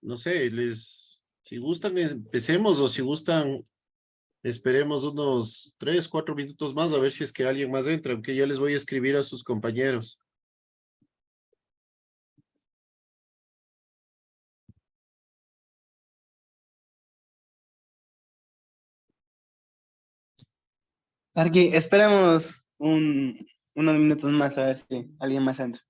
No sé, si gustan, empecemos o si gustan, esperemos unos 3, 4 minutos más a ver si es que alguien más entra, aunque ya les voy a escribir a sus compañeros. Arqui, esperemos unos minutos más a ver si alguien más entra.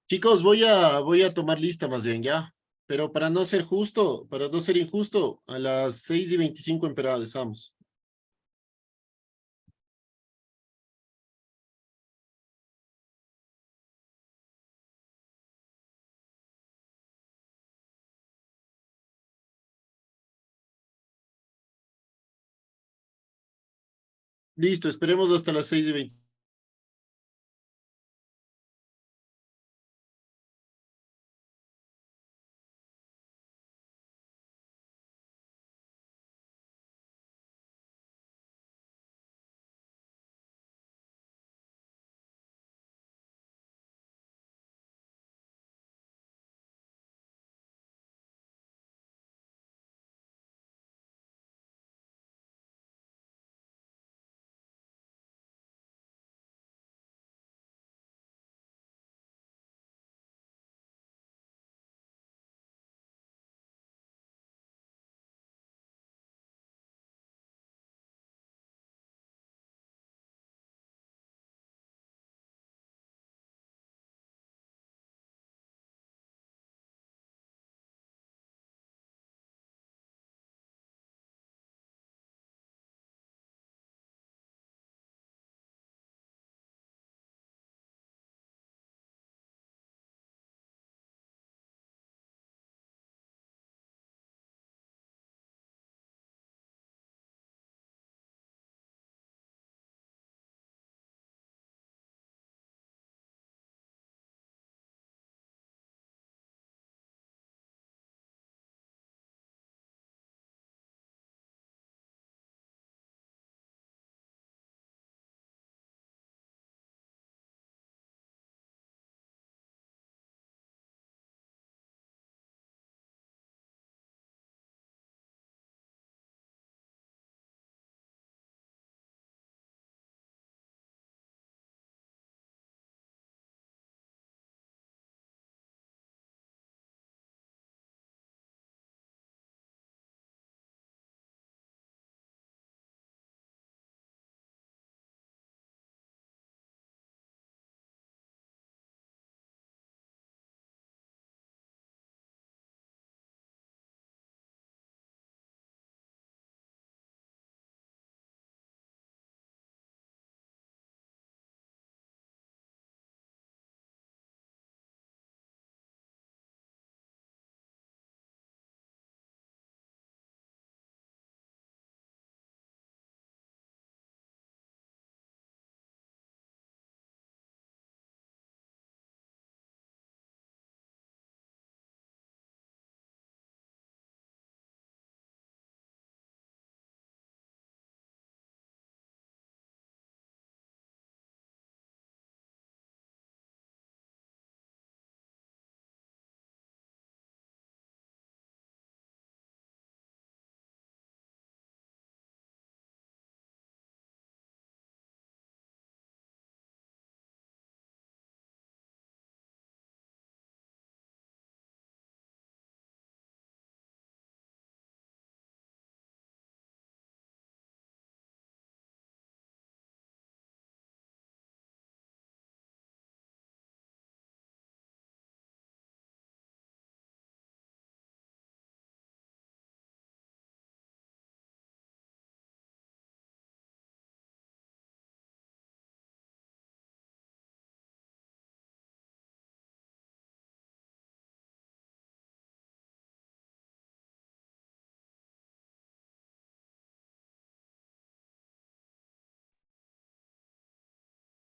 Chicos, voy a tomar lista más bien ya, pero para no ser justo, para no ser injusto, a las 6:25 empezamos. Listo, esperemos hasta las 6:20.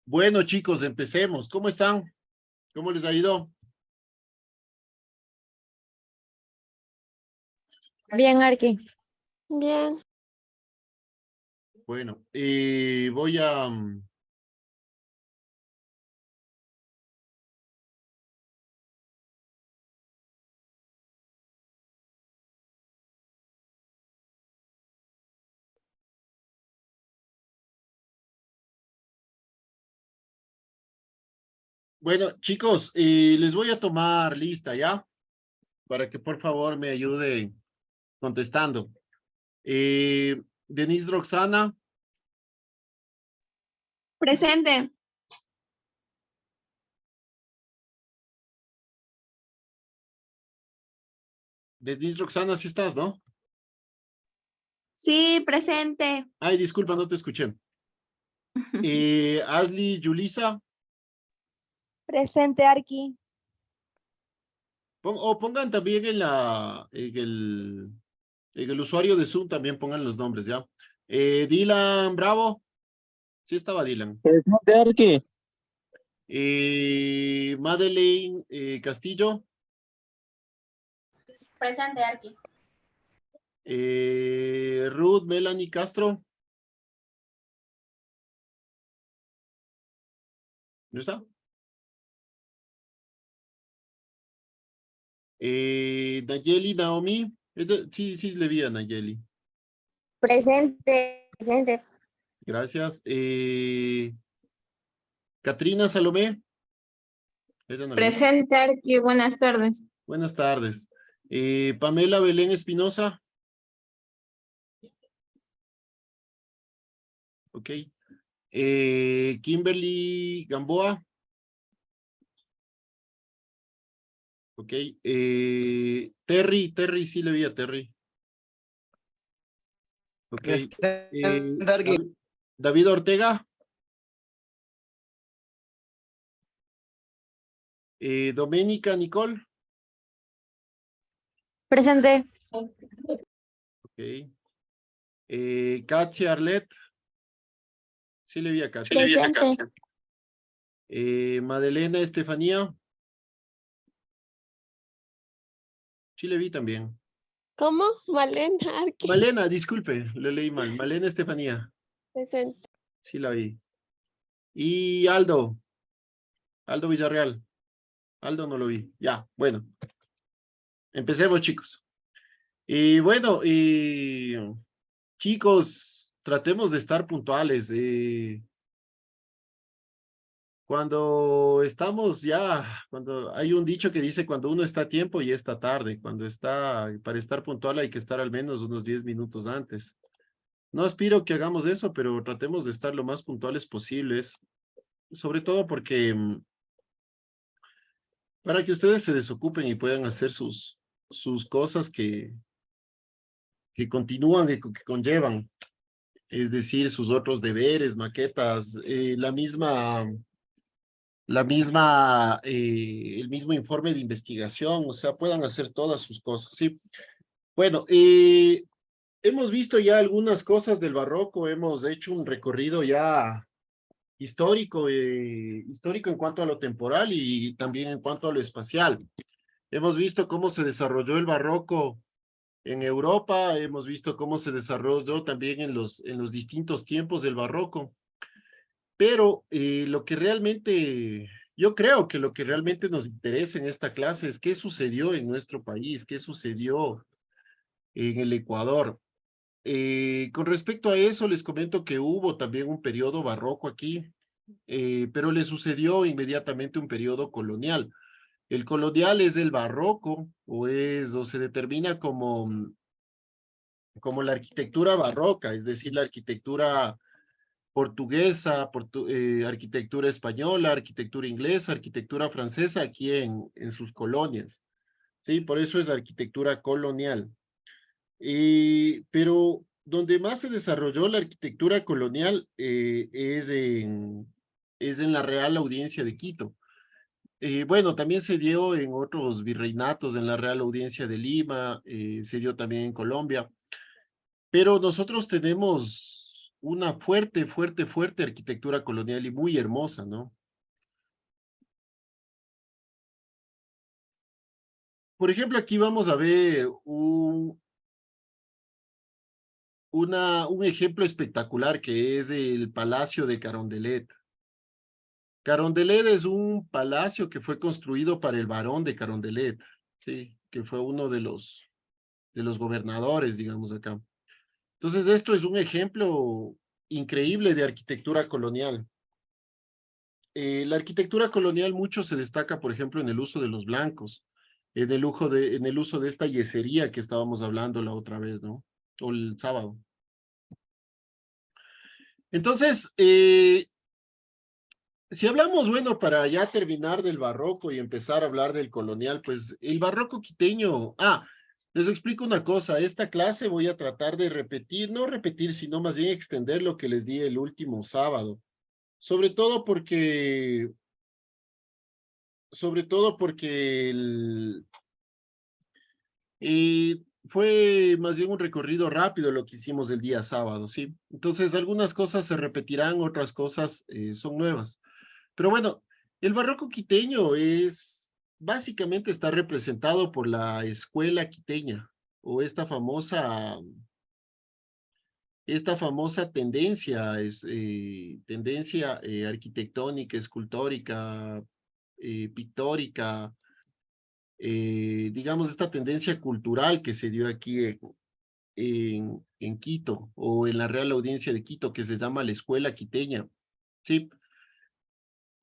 Bueno, chicos, empecemos. ¿Cómo están? ¿Cómo les ha ido? Bien, Arqui. Bien, Bueno, voy a... Bueno, chicos, les voy a tomar lista, ¿ya? Para que por favor me ayuden contestando. Denise Roxana, presente. Denise Roxana, sí estás, ¿no? Sí, presente. Ay, disculpa, no te escuché. Ashley, Yulisa, Presente, Arqui. o pongan también en el usuario de Zoom, también pongan los nombres, ¿ya? Dylan Bravo, sí estaba Dylan. Presente, Arqui. Madeleine Castillo, Presente, Arqui. Ruth Melanie Castro, ¿no está? Nayeli Naomi, sí, sí, le vi a Nayeli, Presente, presente. gracias. Katrina Salomé, ella no la vi. Presente, Arqui. Buenas tardes. Buenas tardes. Pamela Belén Espinosa, ok. Kimberly Gamboa, ok. Terry, sí le vi a Terry. Ok. Presente, Arqui. David Ortega. Doménica Nicole. Presente. Ok. Katia Arlet. Sí le vi a Katia. Presente. Madelena Estefanía. Sí le vi también. ¿Cómo? Malena, Arqui. Malena, disculpe, le leí mal. Malena Estefanía. Presente. Sí la vi. Y Aldo. Aldo Villarreal. Aldo no lo vi. Ya, bueno. Empecemos, chicos. Y bueno, chicos, tratemos de estar puntuales. Cuando estamos ya, cuando hay un dicho que dice cuando uno está a tiempo y está tarde, cuando está, para estar puntual hay que estar al menos unos 10 minutos antes. No aspiro que hagamos eso, pero tratemos de estar lo más puntuales posibles, sobre todo porque para que ustedes se desocupen y puedan hacer sus cosas que continúan, que conllevan, es decir, sus otros deberes, maquetas, el mismo informe de investigación, o sea, puedan hacer todas sus cosas, ¿sí? Bueno, hemos visto ya algunas cosas del barroco, hemos hecho un recorrido ya histórico en cuanto a lo temporal y también en cuanto a lo espacial. Hemos visto cómo se desarrolló el barroco en Europa, hemos visto cómo se desarrolló también en los distintos tiempos del barroco, pero lo que realmente, yo creo que lo que realmente nos interesa en esta clase es qué sucedió en nuestro país, qué sucedió en el Ecuador. Con respecto a eso, les comento que hubo también un periodo barroco aquí, pero le sucedió inmediatamente un periodo colonial. El colonial es el barroco, o se determina como la arquitectura barroca, es decir, la arquitectura portuguesa, arquitectura española, arquitectura inglesa, arquitectura francesa aquí en sus colonias. Sí, por eso es arquitectura colonial. Pero donde más se desarrolló la arquitectura colonial es en la Real Audiencia de Quito. Bueno, también se dio en otros virreinatos, en la Real Audiencia de Lima, se dio también en Colombia, pero nosotros tenemos una fuerte, fuerte, fuerte arquitectura colonial y muy hermosa, ¿no? Por ejemplo, aquí vamos a ver un ejemplo espectacular que es el Palacio de Carondelet. Carondelet es un palacio que fue construido para el barón de Carondelet, ¿sí? Que fue uno de los gobernadores, digamos acá. Entonces, esto es un ejemplo increíble de arquitectura colonial. La arquitectura colonial mucho se destaca, por ejemplo, en el uso de los blancos, en el uso de esta yesería que estábamos hablando la otra vez, ¿no? O el sábado. Entonces, si hablamos, bueno, para ya terminar del barroco y empezar a hablar del colonial, pues el barroco quiteño, les explico una cosa, esta clase voy a tratar de repetir, no repetir, sino más bien extender lo que les di el último sábado, sobre todo porque, fue más bien un recorrido rápido lo que hicimos el día sábado, ¿sí? Entonces, algunas cosas se repetirán, otras cosas son nuevas. Pero bueno, el barroco quiteño básicamente está representado por la escuela quiteña, o esta famosa tendencia, tendencia arquitectónica, escultórica, pictórica, digamos, esta tendencia cultural que se dio aquí en Quito, o en la Real Audiencia de Quito, que se llama la escuela quiteña, ¿sí?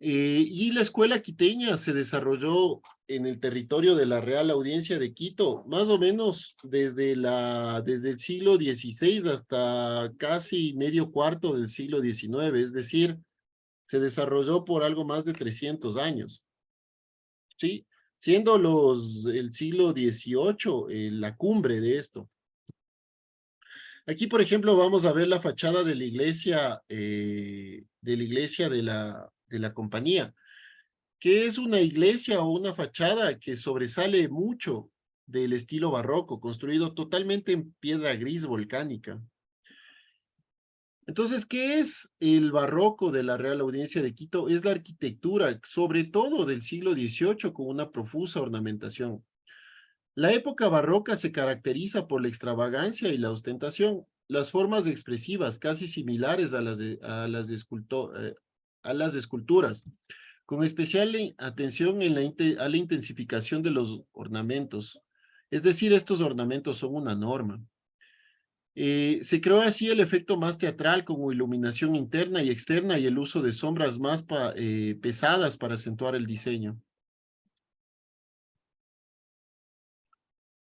Y la escuela quiteña se desarrolló en el territorio de la Real Audiencia de Quito, más o menos desde el siglo XVI hasta casi medio cuarto del siglo XIX, es decir, se desarrolló por algo más de 300 años, ¿sí? Siendo el siglo XVIII la cumbre de esto. Aquí, por ejemplo, vamos a ver la fachada de la iglesia, de la compañía, que es una iglesia o una fachada que sobresale mucho del estilo barroco, construido totalmente en piedra gris volcánica. Entonces, ¿qué es el barroco de la Real Audiencia de Quito? Es la arquitectura, sobre todo del siglo XVIII, con una profusa ornamentación. La época barroca se caracteriza por la extravagancia y la ostentación, las formas expresivas casi similares a a las esculturas, con especial atención a la intensificación de los ornamentos. Es decir, estos ornamentos son una norma. Se creó así el efecto más teatral como iluminación interna y externa y el uso de sombras más pesadas para acentuar el diseño.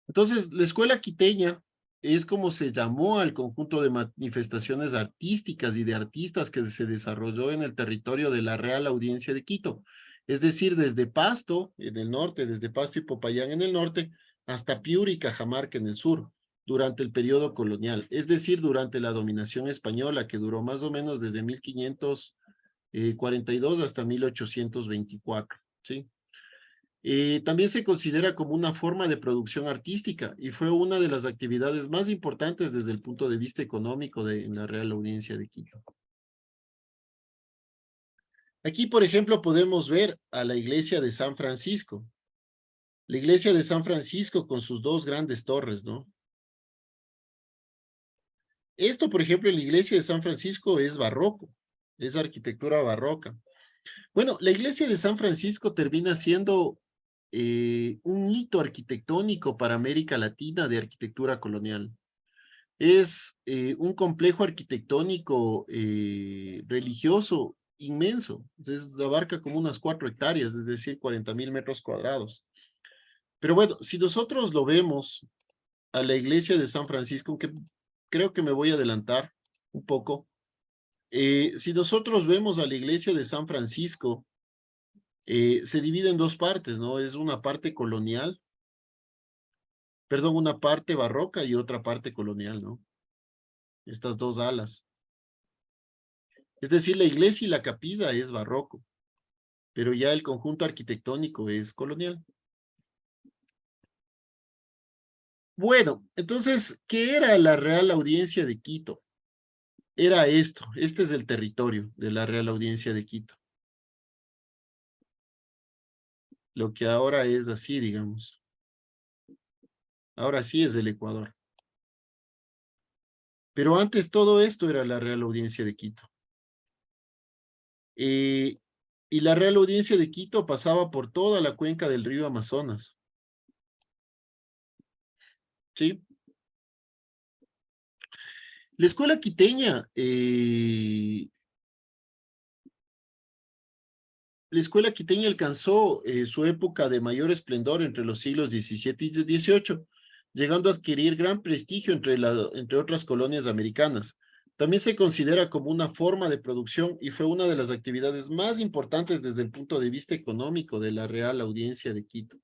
Entonces, la escuela quiteña es como se llamó al conjunto de manifestaciones artísticas y de artistas que se desarrolló en el territorio de la Real Audiencia de Quito. Es decir, desde Pasto en el norte, desde Pasto y Popayán en el norte, hasta Piura y Cajamarca en el sur, durante el periodo colonial. Es decir, durante la dominación española, que duró más o menos desde 1542 hasta 1824, ¿sí? También se considera como una forma de producción artística y fue una de las actividades más importantes desde el punto de vista económico en la Real Audiencia de Quito. Aquí, por ejemplo, podemos ver a la iglesia de San Francisco. La iglesia de San Francisco con sus dos grandes torres, ¿no? Esto, por ejemplo, en la iglesia de San Francisco es barroco, es arquitectura barroca. Bueno, la iglesia de San Francisco termina siendo un hito arquitectónico para América Latina de arquitectura colonial. Es un complejo arquitectónico religioso inmenso, abarca como unas 4 hectáreas, es decir, 40,000 metros cuadrados. Pero bueno, si nosotros lo vemos a la iglesia de San Francisco, aunque creo que me voy a adelantar un poco, si nosotros vemos a la iglesia de San Francisco, se divide en dos partes, ¿no? Es una parte colonial, perdón, una parte barroca y otra parte colonial, ¿no? Estas dos alas. Es decir, la iglesia y la capilla es barroco, pero ya el conjunto arquitectónico es colonial. Bueno, entonces, ¿qué era la Real Audiencia de Quito? era esto. Este es el territorio de la Real Audiencia de Quito. Lo que ahora es así, digamos. Ahora sí es el Ecuador. Pero antes todo esto era la Real Audiencia de Quito. Y la Real Audiencia de Quito pasaba por toda la cuenca del río Amazonas. ¿Sí? La escuela quiteña, alcanzó su época de mayor esplendor entre los siglos XVII y XVIII, llegando a adquirir gran prestigio entre otras colonias americanas. También se considera como una forma de producción y fue una de las actividades más importantes desde el punto de vista económico de la Real Audiencia de Quito.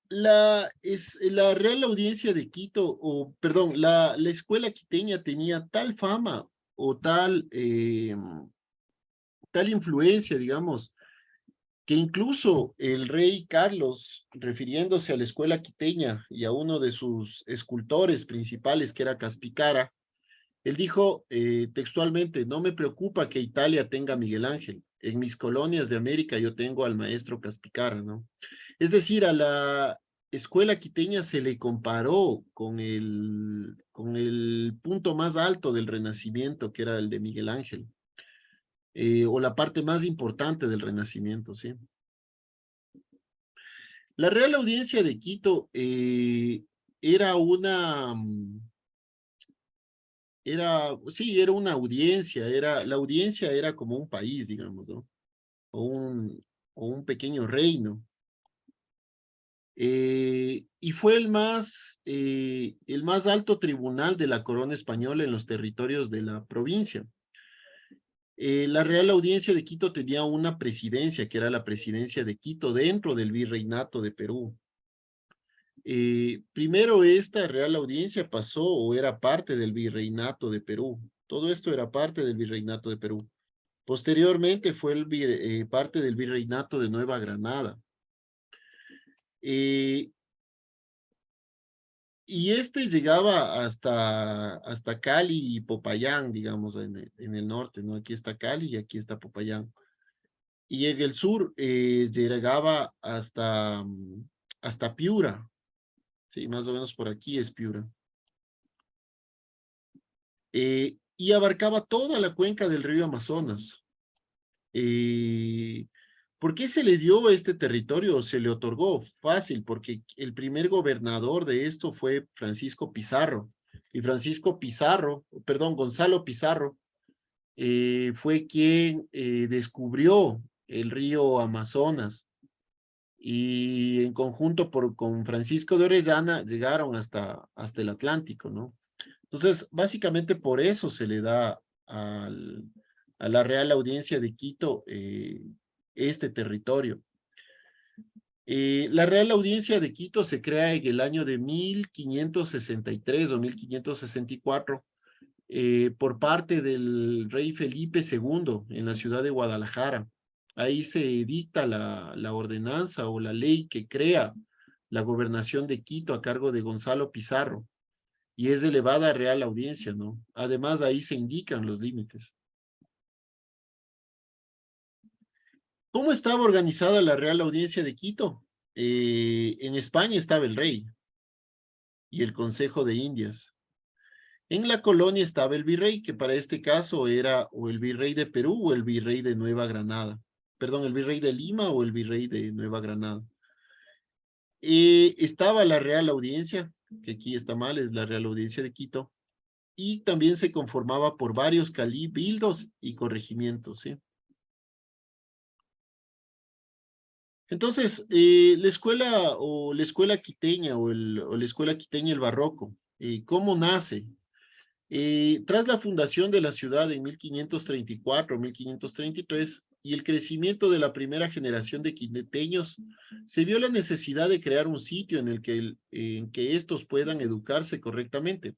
La Real Audiencia de Quito, o perdón, la escuela quiteña tenía tal fama o tal influencia, digamos, que incluso el rey Carlos, refiriéndose a la escuela quiteña y a uno de sus escultores principales, que era Caspicara, él dijo textualmente: no me preocupa que Italia tenga a Miguel Ángel, en mis colonias de América yo tengo al maestro Caspicara, ¿no? Es decir, a la escuela quiteña se le comparó con el punto más alto del Renacimiento, que era el de Miguel Ángel. O la parte más importante del Renacimiento, ¿sí? La Real Audiencia de Quito era una audiencia, la audiencia era como un país, digamos, ¿no? O un pequeño reino. Y fue el más alto tribunal de la corona española en los territorios de la provincia. La Real Audiencia de Quito tenía una presidencia, que era la presidencia de Quito, dentro del Virreinato de Perú. Primero esta Real Audiencia pasó o era parte del Virreinato de Perú. Todo esto era parte del Virreinato de Perú. Posteriormente fue parte del Virreinato de Nueva Granada. Y este llegaba hasta Cali y Popayán, digamos, en el norte, ¿no? Aquí está Cali y aquí está Popayán. Y en el sur llegaba hasta Piura. Sí, más o menos por aquí es Piura. Y abarcaba toda la cuenca del río Amazonas. ¿Por qué se le dio este territorio? Se le otorgó fácil, porque el primer gobernador de esto fue Francisco Pizarro. Y Gonzalo Pizarro, fue quien descubrió el río Amazonas. Y en conjunto con Francisco de Orellana llegaron hasta el Atlántico, ¿no? Entonces, básicamente por eso se le da a la Real Audiencia de Quito este territorio. La Real Audiencia de Quito se crea en el año de 1563 o 1564 por parte del rey Felipe II en la ciudad de Guadalajara. Ahí se dicta la ordenanza o la ley que crea la gobernación de Quito a cargo de Gonzalo Pizarro. Y es elevada a Real Audiencia, ¿no? Además, ahí se indican los límites. ¿Cómo estaba organizada la Real Audiencia de Quito? En España estaba el rey y el Consejo de Indias. En la colonia estaba el virrey, que para este caso era o el virrey de Perú o el virrey de Nueva Granada. Perdón, el virrey de Lima o el virrey de Nueva Granada. Estaba la Real Audiencia, que aquí está mal, es la Real Audiencia de Quito, y también se conformaba por varios cabildos y corregimientos, ¿sí? Entonces, la escuela quiteña o la escuela quiteña el barroco, ¿cómo nace? Tras la fundación de la ciudad en 1534, 1533, y el crecimiento de la primera generación de quiteños, se vio la necesidad de crear un sitio en que estos puedan educarse correctamente.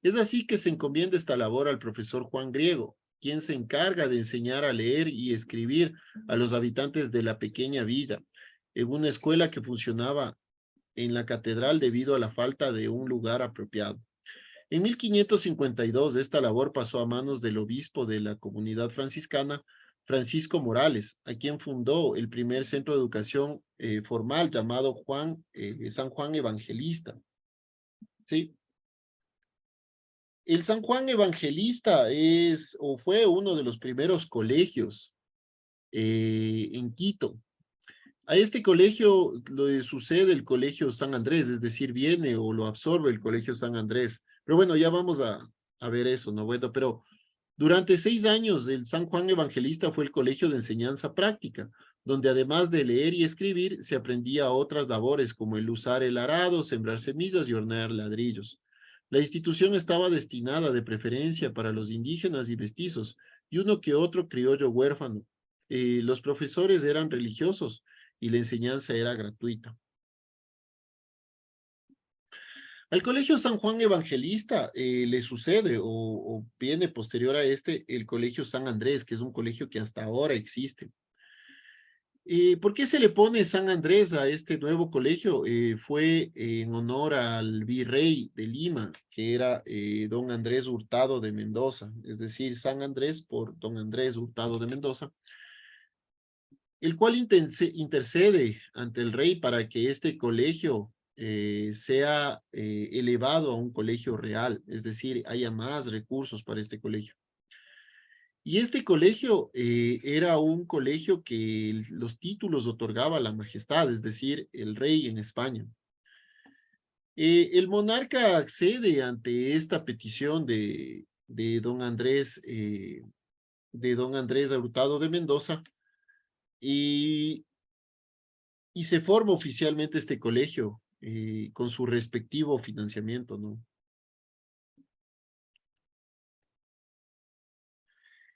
Es así que se encomienda esta labor al profesor Juan Griego, quien se encarga de enseñar a leer y escribir a los habitantes de la pequeña villa, en una escuela que funcionaba en la catedral debido a la falta de un lugar apropiado. En 1552, esta labor pasó a manos del obispo de la comunidad franciscana, Francisco Morales, a quien fundó el primer centro de educación formal llamado San Juan Evangelista. ¿Sí? El San Juan Evangelista es o fue uno de los primeros colegios en Quito. A este colegio le sucede el Colegio San Andrés, es decir, viene o lo absorbe el Colegio San Andrés. Pero bueno, ya vamos a ver eso, ¿no? Bueno, pero durante 6 años el San Juan Evangelista fue el colegio de enseñanza práctica, donde además de leer y escribir, se aprendía otras labores como el usar el arado, sembrar semillas y hornear ladrillos. La institución estaba destinada de preferencia para los indígenas y mestizos, y uno que otro criollo huérfano. Los profesores eran religiosos y la enseñanza era gratuita. Al Colegio San Juan Evangelista le sucede o viene posterior a este el Colegio San Andrés, que es un colegio que hasta ahora existe. ¿Por qué se le pone San Andrés a este nuevo colegio? Fue en honor al virrey de Lima, que era don Andrés Hurtado de Mendoza, es decir, San Andrés por don Andrés Hurtado de Mendoza, el cual intercede ante el rey para que este colegio sea elevado a un colegio real, es decir, haya más recursos para este colegio. Y este colegio era un colegio que los títulos otorgaba la majestad, es decir, el rey en España. El monarca accede ante esta petición de don Andrés Hurtado de Mendoza, y se forma oficialmente este colegio con su respectivo financiamiento, ¿no?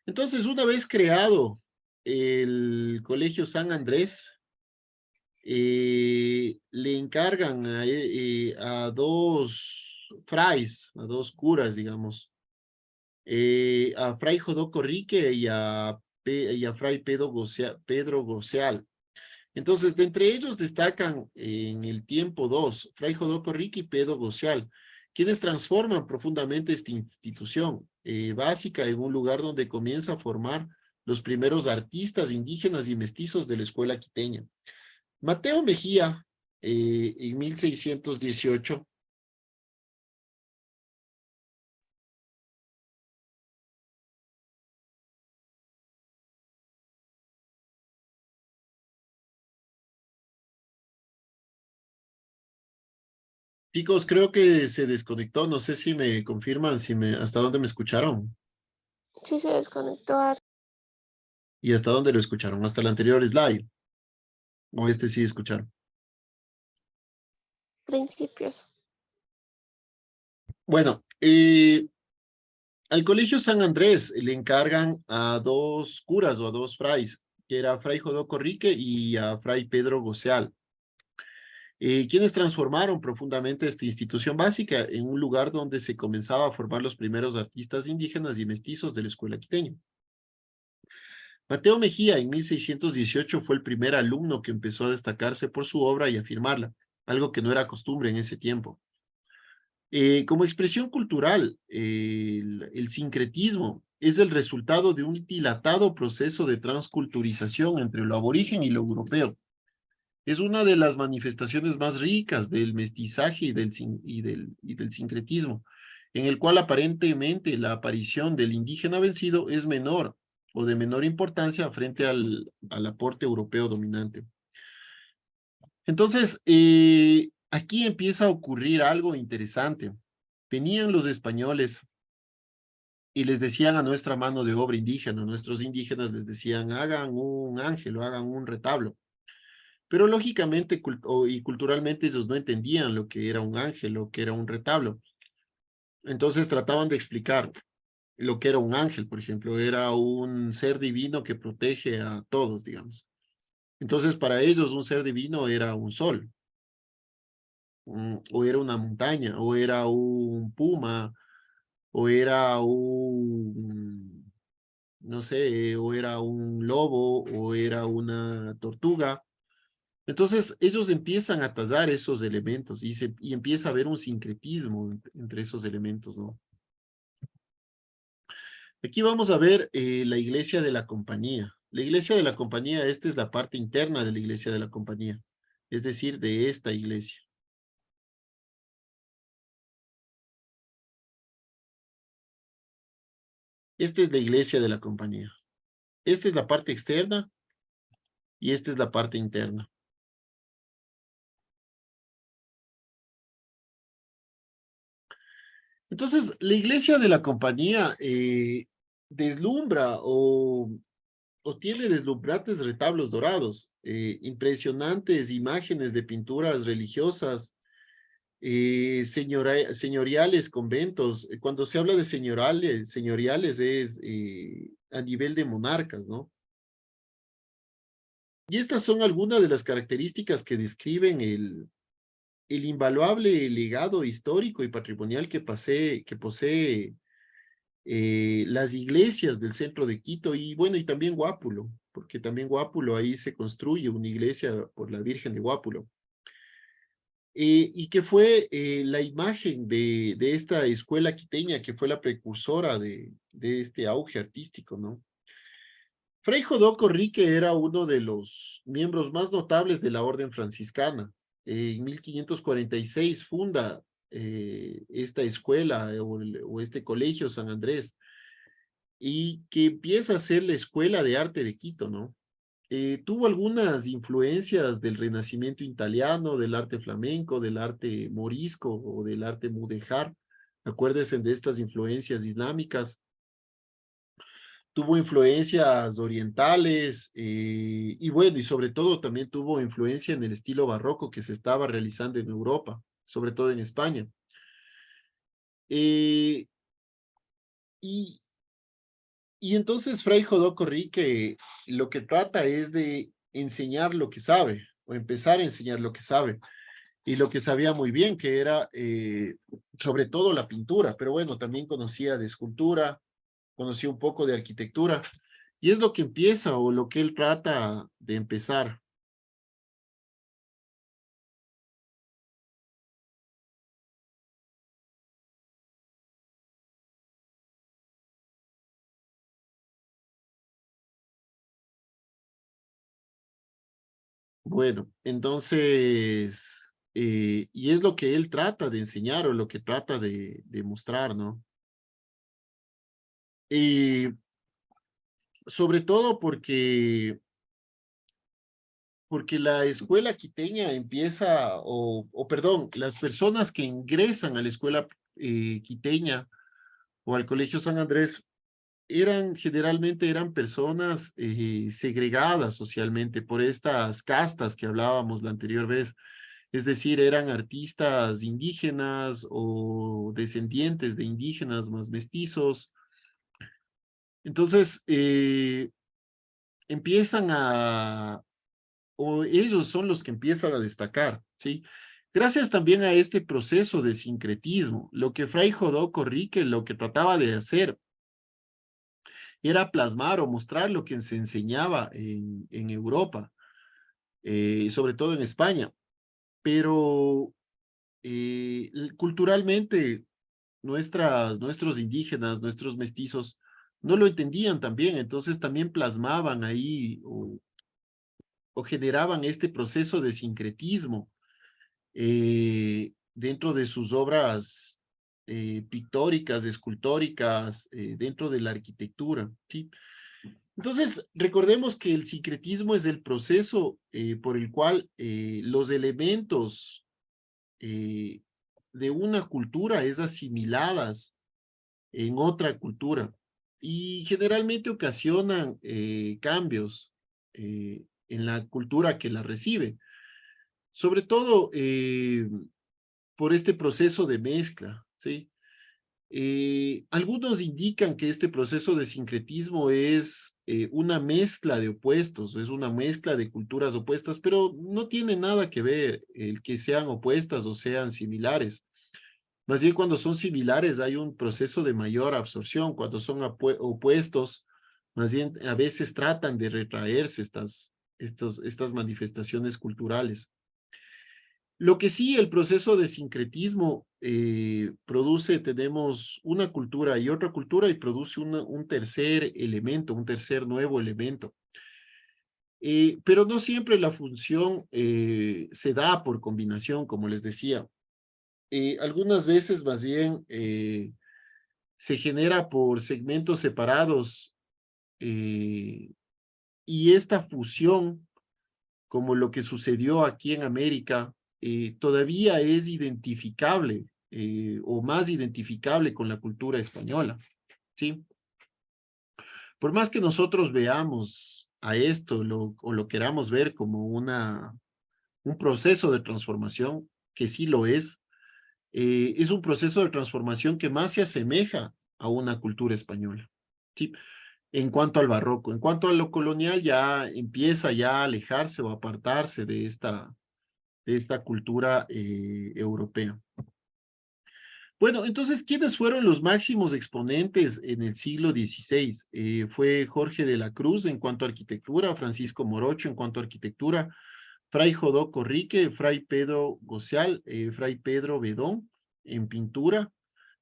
Entonces, una vez creado el Colegio San Andrés, le encargan a dos frailes, a dos curas, digamos, a Fray Jodoco Rique y a Fray Pedro Goceal. Entonces, de entre ellos destacan en el tiempo dos, Fray Jodoco Rique y Pedro Goceal, quienes transforman profundamente esta institución básica en un lugar donde comienza a formar los primeros artistas indígenas y mestizos de la escuela quiteña. Mateo Mejía, en 1618, chicos, creo que se desconectó, no sé si me confirman, hasta dónde me escucharon Sí se desconectó a y hasta dónde lo escucharon, hasta el anterior slide, o este sí escucharon. principios. Bueno, al Colegio San Andrés le encargan a dos curas o a dos frailes, que era Fray Jodoco Rique y a Fray Pedro Goceal, quienes transformaron profundamente esta institución básica en un lugar donde se comenzaba a formar los primeros artistas indígenas y mestizos de la escuela quiteña. Mateo Mejía en 1618 fue el primer alumno que empezó a destacarse por su obra y afirmarla, algo que no era costumbre en ese tiempo. Como expresión cultural, el sincretismo es el resultado de un dilatado proceso de transculturización entre lo aborigen y lo europeo. Es una de las manifestaciones más ricas del mestizaje y del sincretismo, en el cual aparentemente la aparición del indígena vencido es menor o de menor importancia frente al aporte europeo dominante. Entonces, aquí empieza a ocurrir algo interesante. Venían los españoles y les decían a nuestra mano de obra indígena, a nuestros indígenas les decían, hagan un ángel o hagan un retablo. Pero lógicamente y culturalmente ellos no entendían lo que era un ángel o que era un retablo. Entonces trataban de explicar lo que era un ángel, por ejemplo, era un ser divino que protege a todos, digamos. Entonces para ellos un ser divino era un sol, o era una montaña, o era un puma, o era no sé, o era un lobo, o era una tortuga. Entonces, ellos empiezan a tallar esos elementos y empieza a haber un sincretismo entre esos elementos, ¿no? Aquí vamos a ver la iglesia de la compañía. La iglesia de la compañía, esta es la parte interna de la iglesia de la compañía, es decir, de esta iglesia. Esta es la iglesia de la compañía. Esta es la parte externa y esta es la parte interna. Entonces, la iglesia de la compañía deslumbra o tiene deslumbrantes retablos dorados, impresionantes imágenes de pinturas religiosas, señoriales conventos. Cuando se habla de señoriales es a nivel de monarcas, ¿no? Y estas son algunas de las características que describen el invaluable legado histórico y patrimonial que posee las iglesias del centro de Quito y bueno, y también Guápulo, porque también Guápulo ahí se construye una iglesia por la Virgen de Guápulo. Y que fue la imagen de esta escuela quiteña que fue la precursora de este auge artístico, ¿no? Fray Jodoco Rique era uno de los miembros más notables de la orden franciscana. En 1546 funda esta escuela o este colegio San Andrés y que empieza a ser la escuela de arte de Quito, ¿no? Tuvo algunas influencias del renacimiento italiano, del arte flamenco, del arte morisco o del arte mudéjar. Acuérdense de estas influencias islámicas. Tuvo influencias orientales y bueno, y sobre todo también tuvo influencia en el estilo barroco que se estaba realizando en Europa, sobre todo en España. Eh, y, y entonces Fray Jodoco Rique lo que trata es de enseñar lo que sabe, o empezar a enseñar lo que sabe, y lo que sabía muy bien, que era sobre todo la pintura, pero bueno, también conocía de escultura, conocía un poco de arquitectura, y es lo que empieza o lo que él trata de empezar. Bueno, entonces, y es lo que él trata de enseñar o lo que trata de mostrar, ¿no? Y sobre todo porque la escuela quiteña empieza, o perdón, las personas que ingresan a la escuela quiteña o al Colegio San Andrés generalmente eran personas segregadas socialmente por estas castas que hablábamos la anterior vez. Es decir, eran artistas indígenas o descendientes de indígenas más mestizos. Entonces, empiezan o ellos son los que empiezan a destacar, ¿sí? Gracias también a este proceso de sincretismo, lo que Fray Jodoco Rique lo que trataba de hacer era plasmar o mostrar lo que se enseñaba en Europa, sobre todo en España, pero culturalmente nuestros indígenas, nuestros mestizos, no lo entendían también, entonces también plasmaban ahí o generaban este proceso de sincretismo dentro de sus obras pictóricas, escultóricas, dentro de la arquitectura, ¿sí? Entonces, recordemos que el sincretismo es el proceso por el cual los elementos eh, de una cultura es asimiladas en otra cultura y generalmente ocasionan cambios en la cultura que la recibe, sobre todo por este proceso de mezcla, ¿sí? Algunos indican que este proceso de sincretismo es una mezcla de opuestos, es una mezcla de culturas opuestas, pero no tiene nada que ver el que sean opuestas o sean similares. Más bien cuando son similares hay un proceso de mayor absorción, cuando son opuestos, más bien a veces tratan de retraerse estas manifestaciones culturales. Lo que sí, el proceso de sincretismo produce, tenemos una cultura y otra cultura y produce un tercer elemento, un tercer nuevo elemento. Pero no siempre la función se da por combinación, como les decía. Algunas veces más bien se genera por segmentos separados y esta fusión, como lo que sucedió aquí en América, todavía es identificable o más identificable con la cultura española, ¿sí? Por más que nosotros veamos a esto o lo queramos ver como un proceso de transformación, que sí lo es un proceso de transformación que más se asemeja a una cultura española, ¿sí? En cuanto al barroco, en cuanto a lo colonial ya empieza ya a alejarse o apartarse de esta cultura europea. Bueno, entonces, ¿quiénes fueron los máximos exponentes en el siglo XVI? Fue Jorge de la Cruz en cuanto a arquitectura, Francisco Morocho en cuanto a arquitectura, Fray Jodó Corrique, Fray Pedro Gocial, Fray Pedro Bedón en pintura,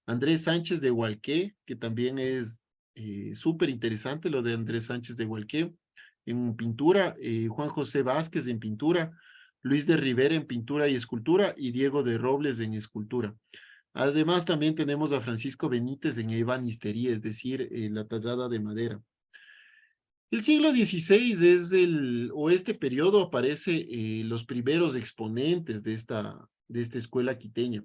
Andrés Sánchez de Hualqué, que también es súper interesante lo de Andrés Sánchez de Hualqué en pintura, Juan José Vázquez en pintura, Luis de Rivera en pintura y escultura y Diego de Robles en escultura. Además, también tenemos a Francisco Benítez en ebanistería, es decir, la tallada de madera. El siglo XVI o este periodo aparece los primeros exponentes de esta escuela quiteña.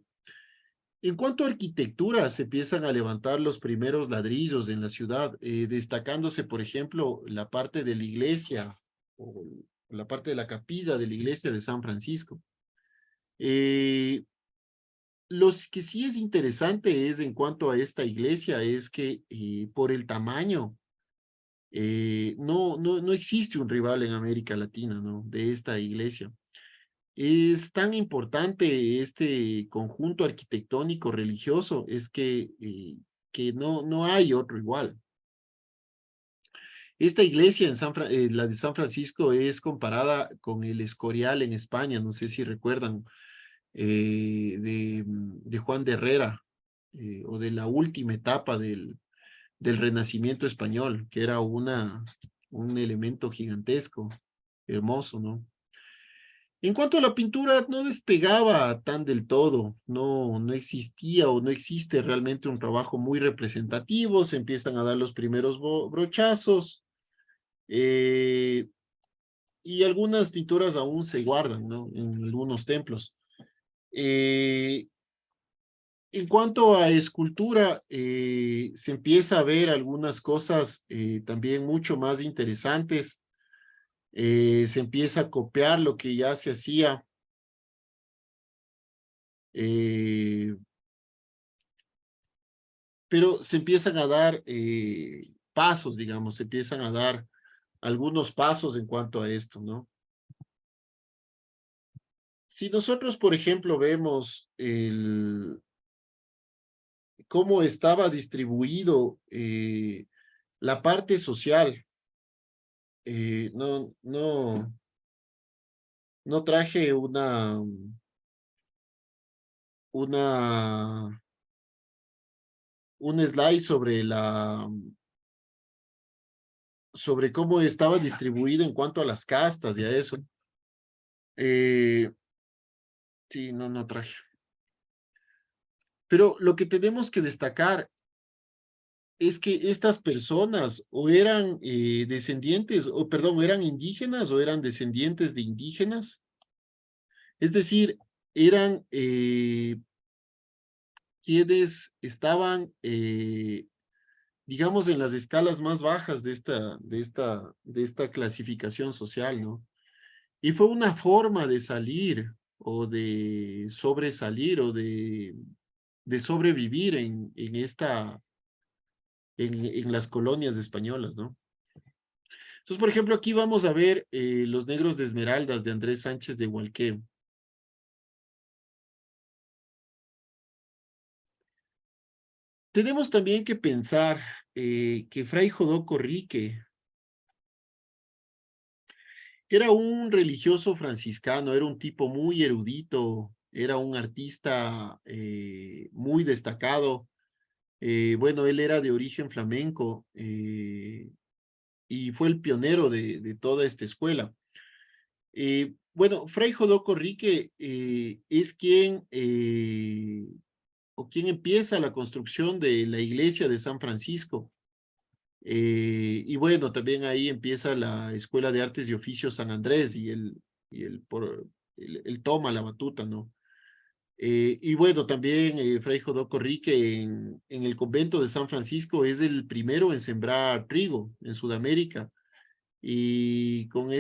En cuanto a arquitectura, se empiezan a levantar los primeros ladrillos en la ciudad, destacándose, por ejemplo, la parte de la iglesia o la parte de la capilla de la iglesia de San Francisco. Los que sí es interesante es en cuanto a esta iglesia, es que por el tamaño, no existe un rival en América Latina, ¿no? De esta iglesia. Es tan importante este conjunto arquitectónico religioso, es que no hay otro igual. Esta iglesia, la de San Francisco, es comparada con el Escorial en España, no sé si recuerdan, de Juan de Herrera, o de la última etapa del Renacimiento español, que era un elemento gigantesco, hermoso, ¿no? En cuanto a la pintura, no despegaba tan del todo, no existía o no existe realmente un trabajo muy representativo, se empiezan a dar los primeros brochazos, eh, y algunas pinturas aún se guardan, ¿no? En algunos templos. Eh, en cuanto a escultura, se empieza a ver algunas cosas también mucho más interesantes, se empieza a copiar lo que ya se hacía, eh, pero se empiezan a dar pasos, digamos, se empiezan a dar algunos pasos en cuanto a esto, ¿no? Si nosotros, por ejemplo, vemos cómo estaba distribuido la parte social, no traje una, un slide sobre cómo estaba distribuido en cuanto a las castas y a eso. Sí, no traje. Pero lo que tenemos que destacar es que estas personas o eran descendientes, o perdón, eran indígenas o eran descendientes de indígenas. Es decir, eran quienes estaban, digamos, en las escalas más bajas de esta clasificación social, ¿no? Y fue una forma de salir o de sobresalir o de sobrevivir en las colonias españolas, ¿no? Entonces, por ejemplo, aquí vamos a ver Los Negros de Esmeraldas de Andrés Sánchez de Hualqueo. Tenemos también que pensar que Fray Jodó Corrique Era un religioso franciscano, era un tipo muy erudito, era un artista muy destacado. Bueno, él era de origen flamenco y fue el pionero de toda esta escuela. Bueno, Fray Jodoco Rique es quien empieza la construcción de la iglesia de San Francisco. Y bueno, también ahí empieza la Escuela de Artes y Oficios San Andrés él toma la batuta, ¿no? Y bueno, también Fray Jodoco Rique en el convento de San Francisco es el primero en sembrar trigo en Sudamérica. Y con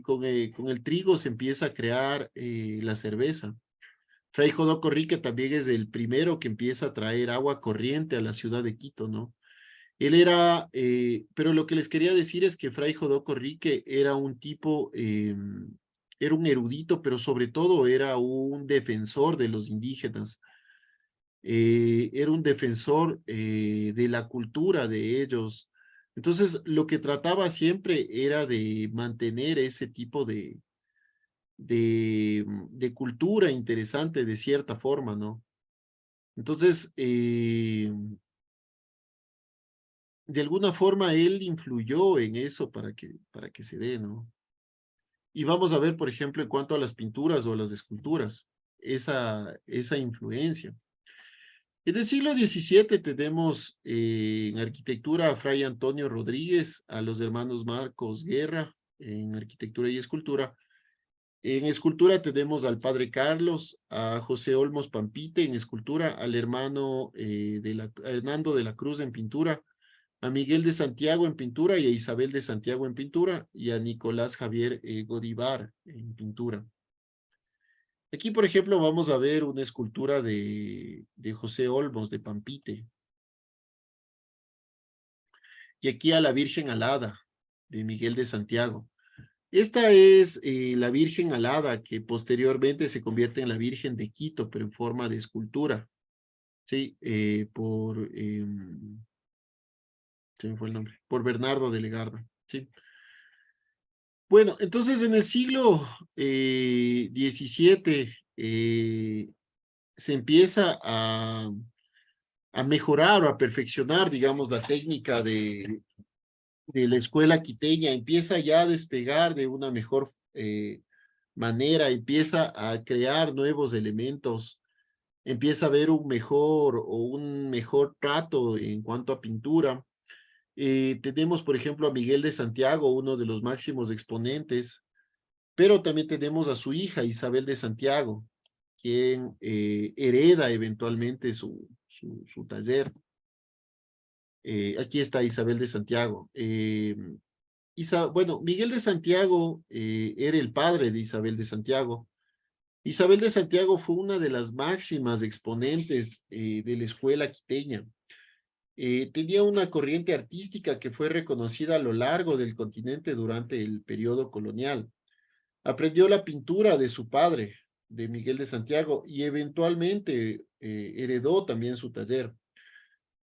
con el trigo se empieza a crear la cerveza. Fray Jodoco Rique también es el primero que empieza a traer agua corriente a la ciudad de Quito, ¿no? Él era, pero lo que les quería decir es que Fray Jodoco Rique era un tipo, era un erudito, pero sobre todo era un defensor de los indígenas. Era un defensor de la cultura de ellos. Entonces, lo que trataba siempre era de mantener ese tipo de cultura interesante de cierta forma, ¿no? Entonces, de alguna forma él influyó en eso para que se dé, ¿no? Y vamos a ver, por ejemplo, en cuanto a las pinturas o a las esculturas, esa influencia. En el siglo XVII tenemos en arquitectura a Fray Antonio Rodríguez, a los hermanos Marcos Guerra en arquitectura y escultura. En escultura tenemos al padre Carlos, a José Olmos Pampite en escultura, al hermano a Hernando de la Cruz en pintura, a Miguel de Santiago en pintura y a Isabel de Santiago en pintura y a Nicolás Javier Godivar en pintura. Aquí, por ejemplo, vamos a ver una escultura de José Olmos de Pampite. Y aquí a la Virgen Alada de Miguel de Santiago. Esta es la Virgen Alada que posteriormente se convierte en la Virgen de Quito, pero en forma de escultura. Sí, se me fue el nombre, por Bernardo de Legarda. Sí. Bueno, entonces en el siglo XVII se empieza a mejorar o a perfeccionar, digamos, la técnica de la escuela quiteña, empieza ya a despegar de una mejor manera, empieza a crear nuevos elementos, empieza a haber un mejor trato en cuanto a pintura. Tenemos, por ejemplo, a Miguel de Santiago, uno de los máximos exponentes, pero también tenemos a su hija, Isabel de Santiago, quien hereda eventualmente su taller. Aquí está Isabel de Santiago. Bueno, Miguel de Santiago era el padre de Isabel de Santiago. Isabel de Santiago fue una de las máximas exponentes de la escuela quiteña. Tenía una corriente artística que fue reconocida a lo largo del continente durante el periodo colonial. Aprendió la pintura de su padre, de Miguel de Santiago, y eventualmente heredó también su taller.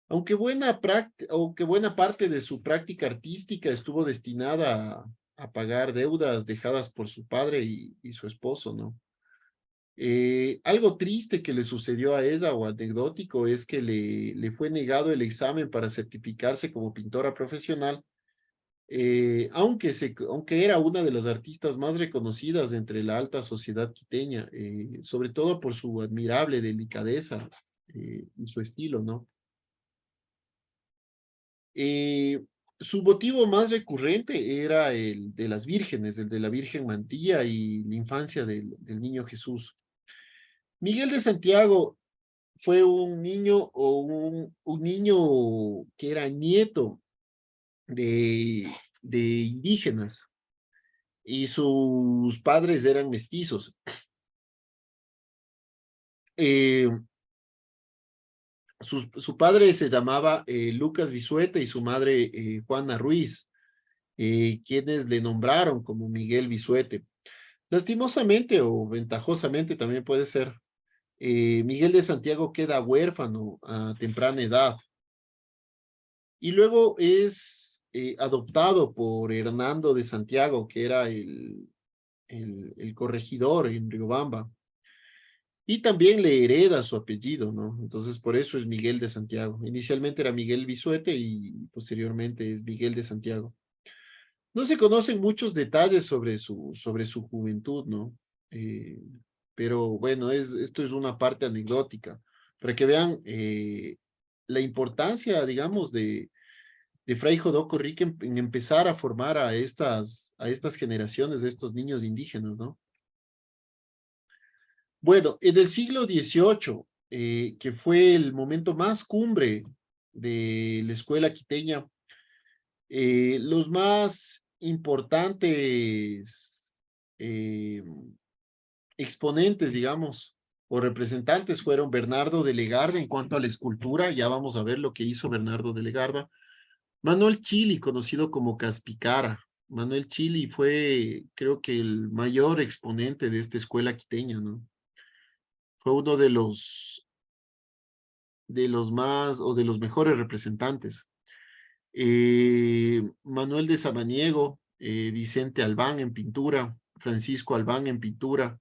Aunque buena parte de su práctica artística estuvo destinada a pagar deudas dejadas por su padre y su esposo, ¿no? Algo triste que le sucedió a ella o anecdótico es que le fue negado el examen para certificarse como pintora profesional, aunque era una de las artistas más reconocidas entre la alta sociedad quiteña, sobre todo por su admirable delicadeza y su estilo, ¿no? Su motivo más recurrente era el de las vírgenes, el de la Virgen Mantilla y la infancia del niño Jesús. Miguel de Santiago fue un niño un niño que era nieto de indígenas y sus padres eran mestizos. Eh, su padre se llamaba Lucas Bisuete y su madre Juana Ruiz, quienes le nombraron como Miguel Bisuete. Lastimosamente o ventajosamente también puede ser, Miguel de Santiago queda huérfano a temprana edad y luego es adoptado por Hernando de Santiago, que era el corregidor en Riobamba, y también le hereda su apellido, ¿no? Entonces, por eso es Miguel de Santiago. Inicialmente era Miguel Bisuete y posteriormente es Miguel de Santiago. No se conocen muchos detalles sobre su juventud, ¿no? Eh, pero bueno, esto es una parte anecdótica, para que vean la importancia, digamos, de Fray Jodoco Rique en empezar a formar a estas generaciones de estos niños indígenas, ¿no? Bueno, en el siglo XVIII, que fue el momento más cumbre de la escuela quiteña, los más importantes exponentes, digamos, o representantes fueron Bernardo de Legarda en cuanto a la escultura, ya vamos a ver lo que hizo Bernardo de Legarda, Manuel Chili, conocido como Caspicara. Manuel Chili fue, creo que, el mayor exponente de esta escuela quiteña, ¿no? Fue uno de los más o de los mejores representantes. Manuel de Samaniego, Vicente Albán en pintura, Francisco Albán en pintura,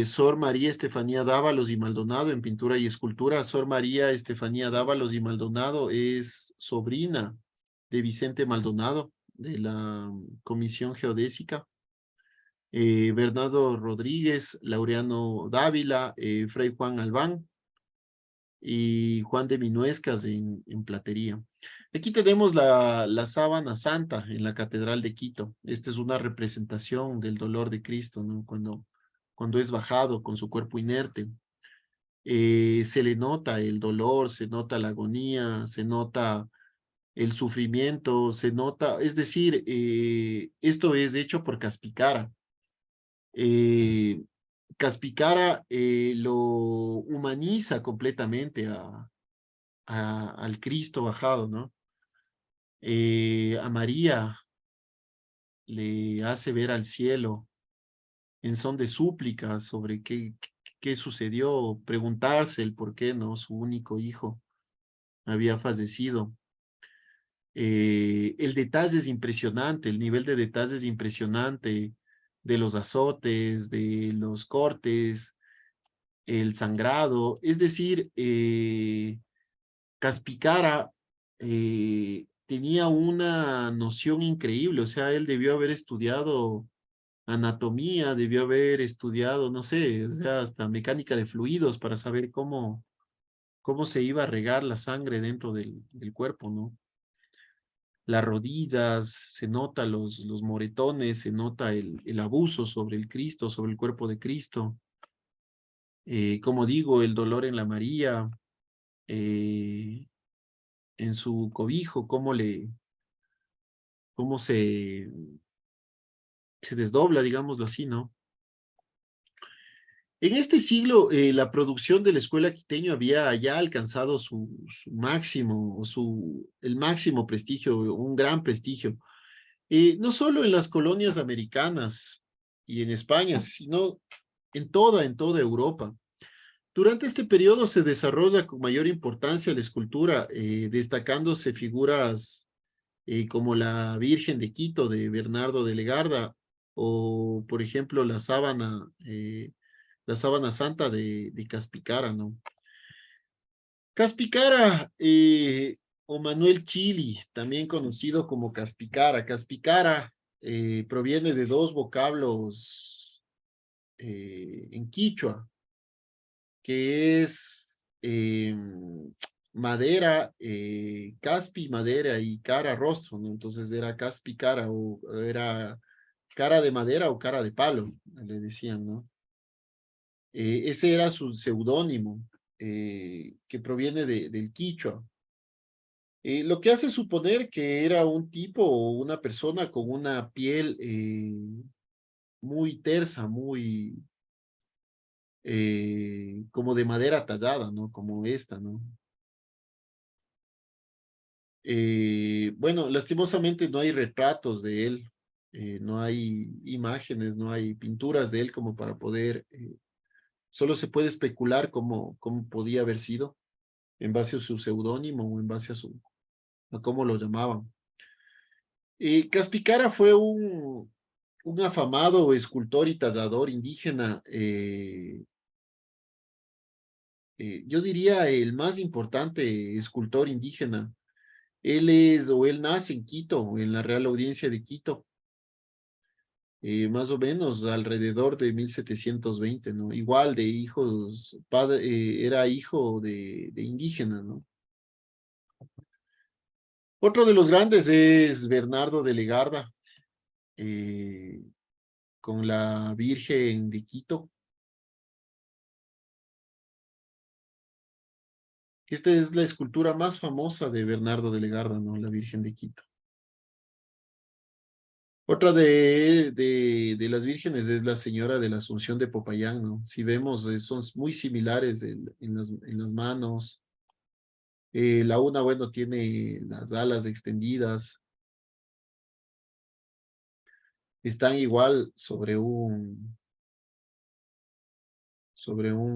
Sor María Estefanía Dávalos y Maldonado en pintura y escultura. Sor María Estefanía Dávalos y Maldonado es sobrina de Vicente Maldonado, de la Comisión Geodésica. Bernardo Rodríguez, Laureano Dávila, Fray Juan Albán y Juan de Minuescas en platería. Aquí tenemos la sábana santa en la Catedral de Quito. Esta es una representación del dolor de Cristo, ¿no? Cuando es bajado con su cuerpo inerte. Se le nota el dolor, se nota la agonía, se nota el sufrimiento, se nota, es decir, esto es hecho por Caspicara. Caspicara lo humaniza completamente al Cristo bajado, ¿no? A María le hace ver al cielo en son de súplica sobre qué sucedió, preguntarse el por qué, ¿no? Su único hijo había fallecido. El detalle es impresionante, el nivel de detalle es impresionante de los azotes, de los cortes, el sangrado, es decir, Caspicara tenía una noción increíble, o sea, él debió haber estudiado anatomía, debió haber estudiado, no sé, o sea, hasta mecánica de fluidos para saber cómo se iba a regar la sangre dentro del cuerpo, ¿no? Las rodillas, se nota los moretones, se nota el abuso sobre el Cristo, sobre el cuerpo de Cristo. Como digo, el dolor en la María, en su cobijo, cómo se desdobla, digámoslo así, ¿no? En este siglo, la producción de la escuela quiteño había ya alcanzado su máximo, o el máximo prestigio, un gran prestigio. No solo en las colonias americanas y en España, sino en toda Europa. Durante este periodo se desarrolla con mayor importancia la escultura, destacándose figuras como la Virgen de Quito de Bernardo de Legarda o, por ejemplo, la sábana santa de Caspicara, ¿no? Caspicara o Manuel Chili, también conocido como Caspicara. Caspicara proviene de dos vocablos en quichua, que es madera, caspi, madera y cara, rostro, ¿no? Entonces era caspi cara o era cara de madera o cara de palo, le decían, ¿no? Ese era su seudónimo, que proviene del quichua. Lo que hace suponer que era un tipo o una persona con una piel muy tersa, muy como de madera tallada, ¿no? Como esta, ¿no? Bueno, lastimosamente no hay retratos de él, no hay imágenes, no hay pinturas de él como para poder, solo se puede especular cómo podía haber sido en base a su seudónimo o en base a cómo lo llamaban. Caspicara fue un afamado escultor y tallador indígena, yo diría el más importante escultor indígena. Él nace en Quito, en la Real Audiencia de Quito, más o menos alrededor de 1720, ¿no? Igual de hijos, padre, era hijo de indígena, ¿no? Otro de los grandes es Bernardo de Legarda, eh, con la Virgen de Quito. Esta es la escultura más famosa de Bernardo de Legarda, ¿no? La Virgen de Quito. Otra de las vírgenes es la Señora de la Asunción de Popayán, ¿no? Si vemos, son muy similares en las manos. La una, bueno, tiene las alas extendidas. Están igual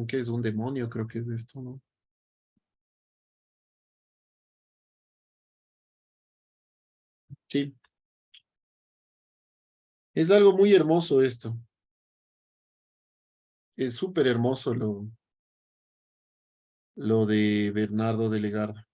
¿qué es? Un demonio, creo que es esto, ¿no? Sí, es algo muy hermoso esto. Es súper hermoso lo de Bernardo de Legarda.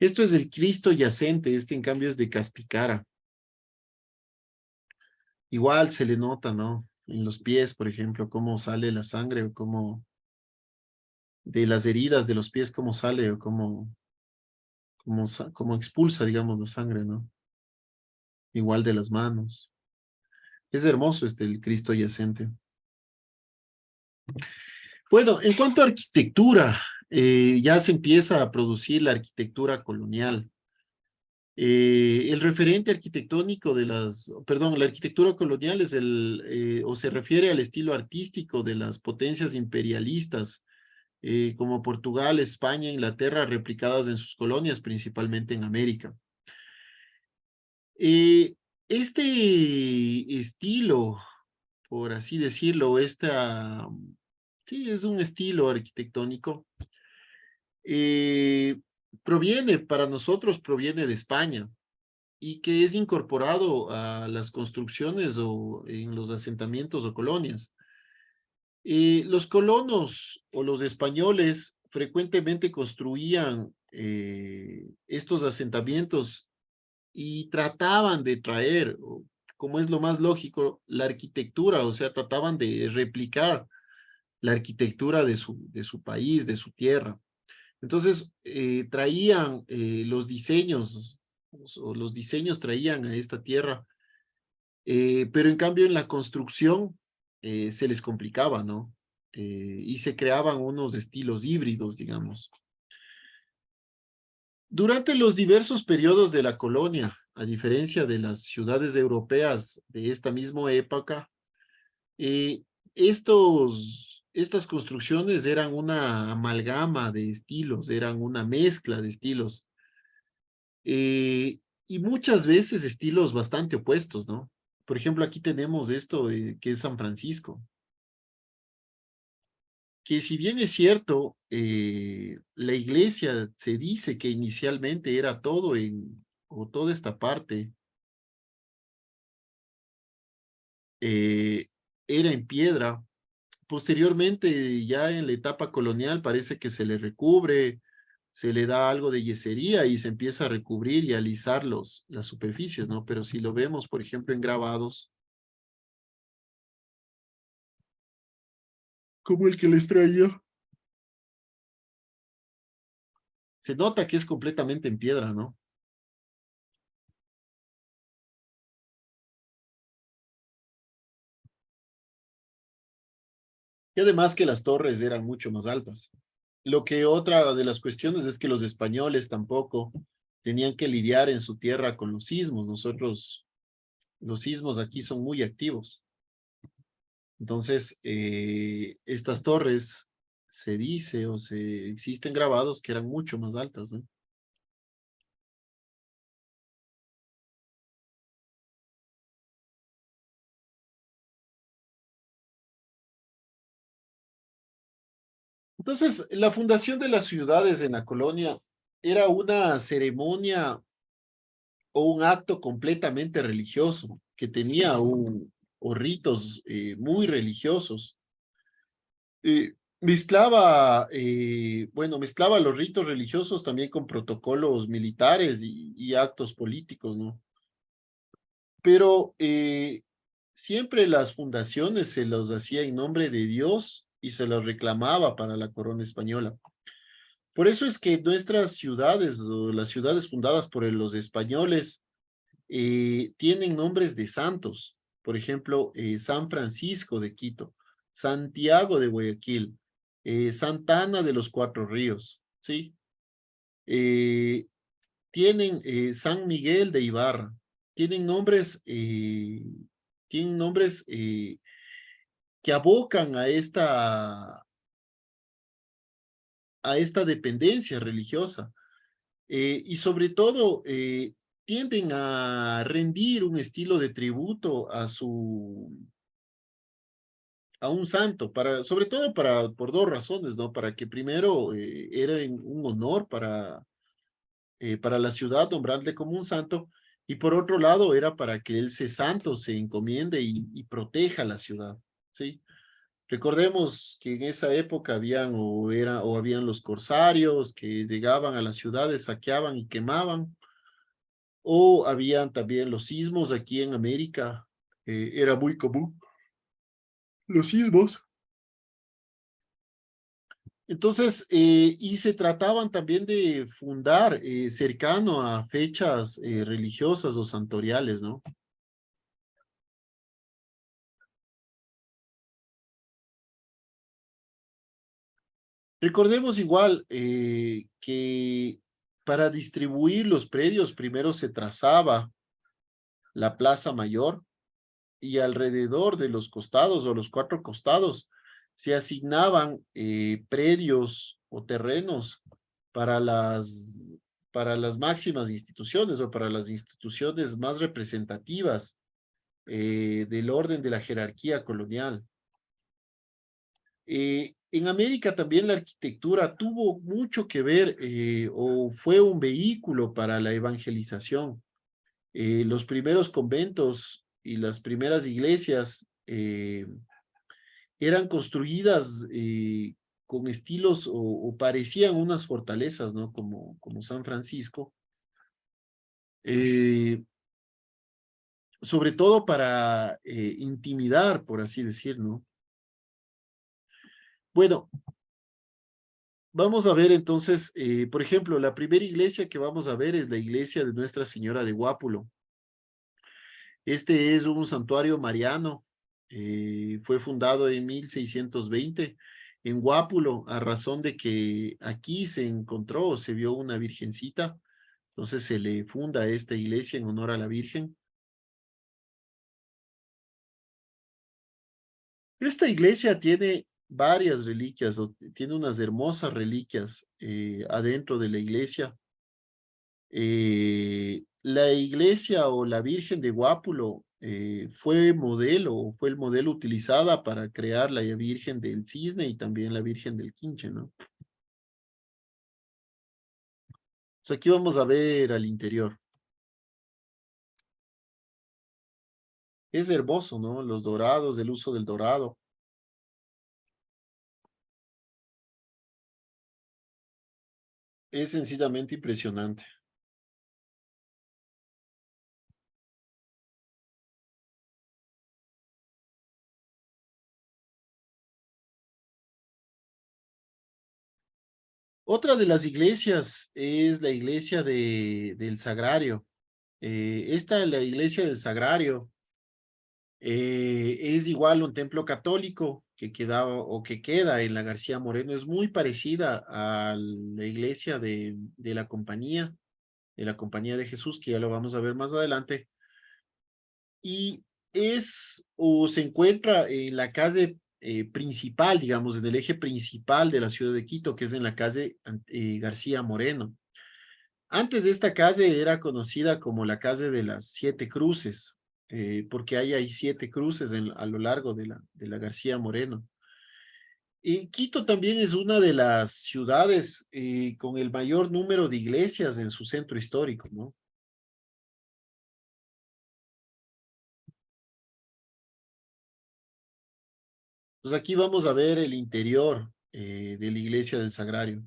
Esto es el Cristo yacente, este en cambio es de Caspicara. Igual se le nota, ¿no? En los pies, por ejemplo, cómo sale la sangre o cómo de las heridas de los pies, cómo sale o cómo expulsa, digamos, la sangre, ¿no? Igual de las manos. Es hermoso el Cristo yacente. Bueno, en cuanto a arquitectura, ya se empieza a producir la arquitectura colonial. El referente arquitectónico la arquitectura colonial es o se refiere al estilo artístico de las potencias imperialistas, como Portugal, España, Inglaterra, replicadas en sus colonias, principalmente en América. Este estilo, por así decirlo, sí, es un estilo arquitectónico, eh, para nosotros proviene de España y que es incorporado a las construcciones o en los asentamientos o colonias. Los colonos o los españoles frecuentemente construían estos asentamientos y trataban de traer, como es lo más lógico, la arquitectura, o sea, trataban de replicar la arquitectura de su país, de su tierra. Entonces, traían los diseños, o los diseños traían a esta tierra, pero en cambio en la construcción se les complicaba, ¿no? Y se creaban unos estilos híbridos, digamos. Durante los diversos periodos de la colonia, a diferencia de las ciudades europeas de esta misma época, eh, estas construcciones eran una amalgama de estilos, eran una mezcla de estilos, y muchas veces estilos bastante opuestos, ¿no? Por ejemplo, aquí tenemos esto que es San Francisco, que si bien es cierto, la iglesia se dice que inicialmente era o toda esta parte, eh, era en piedra. Posteriormente, ya en la etapa colonial, parece que se le recubre, se le da algo de yesería y se empieza a recubrir y a alisar las superficies, ¿no? Pero si lo vemos, por ejemplo, en grabados, como el que les traía, se nota que es completamente en piedra, ¿no? Y además que las torres eran mucho más altas. Lo que otra de las cuestiones es que los españoles tampoco tenían que lidiar en su tierra con los sismos. Los sismos aquí son muy activos. Entonces, estas torres se dice o existen grabados que eran mucho más altas, ¿no? Entonces, la fundación de las ciudades en la colonia era una ceremonia o un acto completamente religioso, que tenía o ritos muy religiosos. Mezclaba los ritos religiosos también con protocolos militares y actos políticos, ¿no? Pero siempre las fundaciones se los hacía en nombre de Dios y se los reclamaba para la corona española. Por eso es que nuestras ciudades, o las ciudades fundadas por los españoles, tienen nombres de santos. Por ejemplo, San Francisco de Quito, Santiago de Guayaquil, Santa Ana de los Cuatro Ríos, ¿sí? Eh, tienen San Miguel de Ibarra, tienen nombres que abocan a esta dependencia religiosa. Y sobre todo tienden a rendir un estilo de tributo a un santo, sobre todo por dos razones, ¿no? Para que primero era un honor para la ciudad nombrarle como un santo, y por otro lado era para que ese santo se encomiende y proteja la ciudad, ¿sí? Recordemos que en esa época habían los corsarios que llegaban a las ciudades, saqueaban y quemaban, o habían también los sismos aquí en América, era muy común los sismos. Entonces, y se trataban también de fundar cercano a fechas religiosas o santoriales, ¿no? Recordemos igual que para distribuir los predios primero se trazaba la plaza mayor y alrededor de los costados o los cuatro costados se asignaban predios o terrenos para para las máximas instituciones o para las instituciones más representativas del orden de la jerarquía colonial. En América también la arquitectura tuvo mucho que ver o fue un vehículo para la evangelización. Los primeros conventos y las primeras iglesias eran construidas con estilos o parecían unas fortalezas, ¿no? Como San Francisco. Eh, Sobre todo para intimidar, por así decir, ¿no? Bueno, vamos a ver entonces, por ejemplo, la primera iglesia que vamos a ver es la iglesia de Nuestra Señora de Guápulo. Este es un santuario mariano, fue fundado en 1620 en Guápulo, a razón de que aquí se encontró, se vio una virgencita, entonces se le funda esta iglesia en honor a la Virgen. Esta iglesia tiene varias reliquias, tiene unas hermosas reliquias adentro de la iglesia. La iglesia o la Virgen de Guápulo fue el modelo utilizada para crear la Virgen del Cisne y también la Virgen del Quinche, ¿no? Pues aquí vamos a ver al interior. Es hermoso, ¿no? Los dorados, el uso del dorado. Es sencillamente impresionante. Otra de las iglesias es la iglesia del Sagrario. La iglesia del Sagrario, es igual un templo católico que queda en la García Moreno. Es muy parecida a la iglesia de la Compañía de Jesús, que ya lo vamos a ver más adelante. Y se encuentra en la calle principal, digamos, en el eje principal de la ciudad de Quito, que es en la calle García Moreno. Antes de esta calle era conocida como la calle de las Siete Cruces, porque hay 7 cruces a lo largo de la García Moreno. Quito también es una de las ciudades con el mayor número de iglesias en su centro histórico, ¿no? Entonces aquí vamos a ver el interior de la iglesia del Sagrario.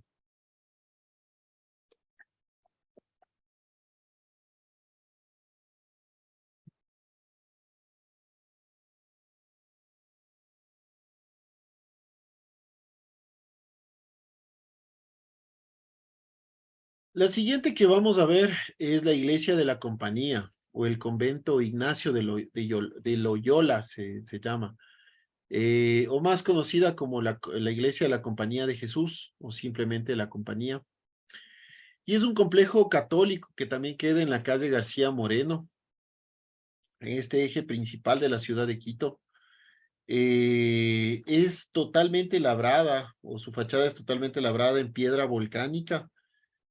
La siguiente que vamos a ver es la iglesia de la Compañía, o el convento Ignacio de Loyola se llama, o más conocida como la iglesia de la Compañía de Jesús, o simplemente la Compañía. Y es un complejo católico que también queda en la calle García Moreno, en este eje principal de la ciudad de Quito. Es totalmente labrada, o su fachada es totalmente labrada en piedra volcánica,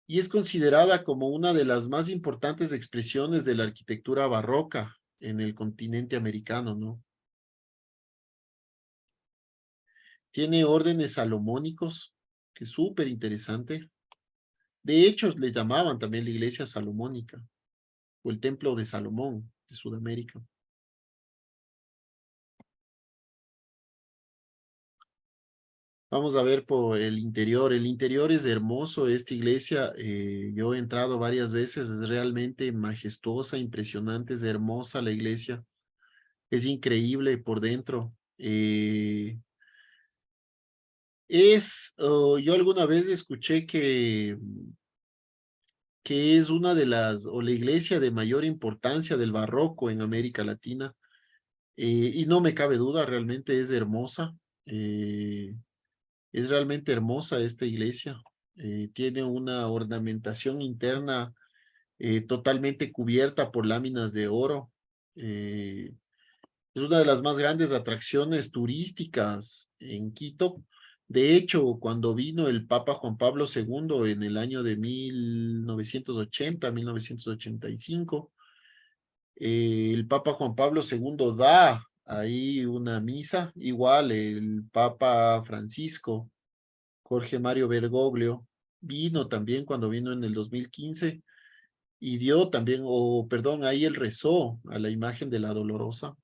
y es considerada como una de las más importantes expresiones de la arquitectura barroca en el continente americano, ¿no? Tiene órdenes salomónicos, que es súper interesante. De hecho, le llamaban también la iglesia salomónica, o el templo de Salomón de Sudamérica. Vamos a ver por el interior. El interior es hermoso, esta iglesia. Yo he entrado varias veces, es realmente majestuosa, impresionante, es hermosa la iglesia. Es increíble por dentro. Yo alguna vez escuché que es una de las, o la iglesia de mayor importancia del barroco en América Latina. Y no me cabe duda, realmente es hermosa. Es realmente hermosa esta iglesia. Tiene una ornamentación interna totalmente cubierta por láminas de oro. Es una de las más grandes atracciones turísticas en Quito. De hecho, cuando vino el Papa Juan Pablo II en el año de 1980, 1985, el Papa Juan Pablo II da ahí una misa, igual el Papa Francisco, Jorge Mario Bergoglio, vino también cuando vino en el 2015 y dio también, o perdón, ahí él rezó a la imagen de la Dolorosa.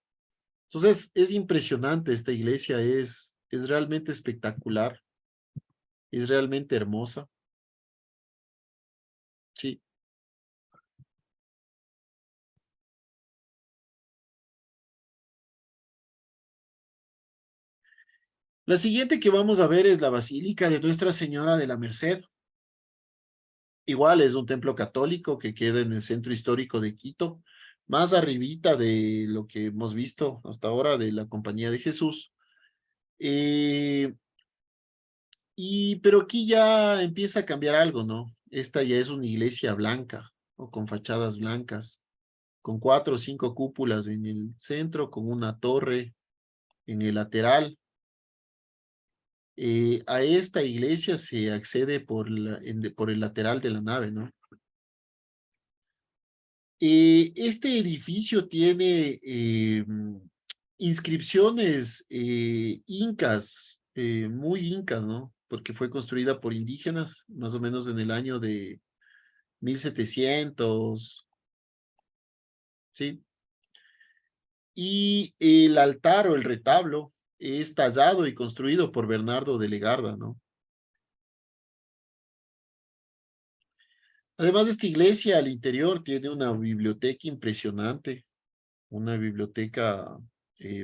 Entonces, es impresionante esta iglesia, es realmente espectacular, es realmente hermosa. Sí. La siguiente que vamos a ver es la Basílica de Nuestra Señora de la Merced. Igual es un templo católico que queda en el centro histórico de Quito, más arribita de lo que hemos visto hasta ahora de la Compañía de Jesús. Eh, pero aquí ya empieza a cambiar algo, ¿no? Esta ya es una iglesia blanca, o con fachadas blancas, con 4 o 5 cúpulas en el centro, con una torre en el lateral. A esta iglesia se accede por el lateral de la nave, ¿no? Este edificio tiene inscripciones incas, muy incas, ¿no? Porque fue construida por indígenas, más o menos en el año de 1700, ¿sí? Y el altar o el retablo es tallado y construido por Bernardo de Legarda, ¿no? Además de esta iglesia, al interior tiene una biblioteca impresionante, una biblioteca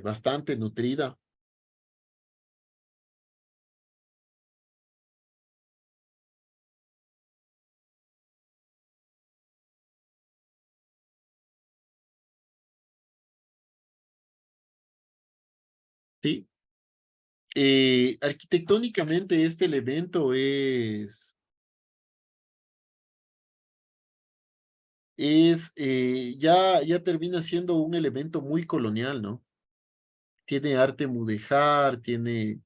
bastante nutrida. Sí, arquitectónicamente este elemento ya termina siendo un elemento muy colonial, ¿no? Tiene arte mudéjar, tiene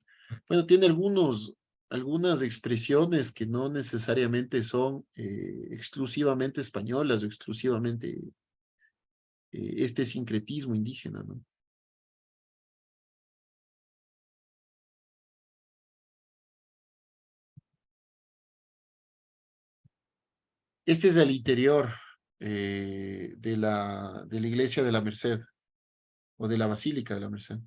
algunas expresiones que no necesariamente son exclusivamente españolas o exclusivamente este sincretismo indígena, ¿no? Este es el interior de la iglesia de la Merced, o de la Basílica de la Merced.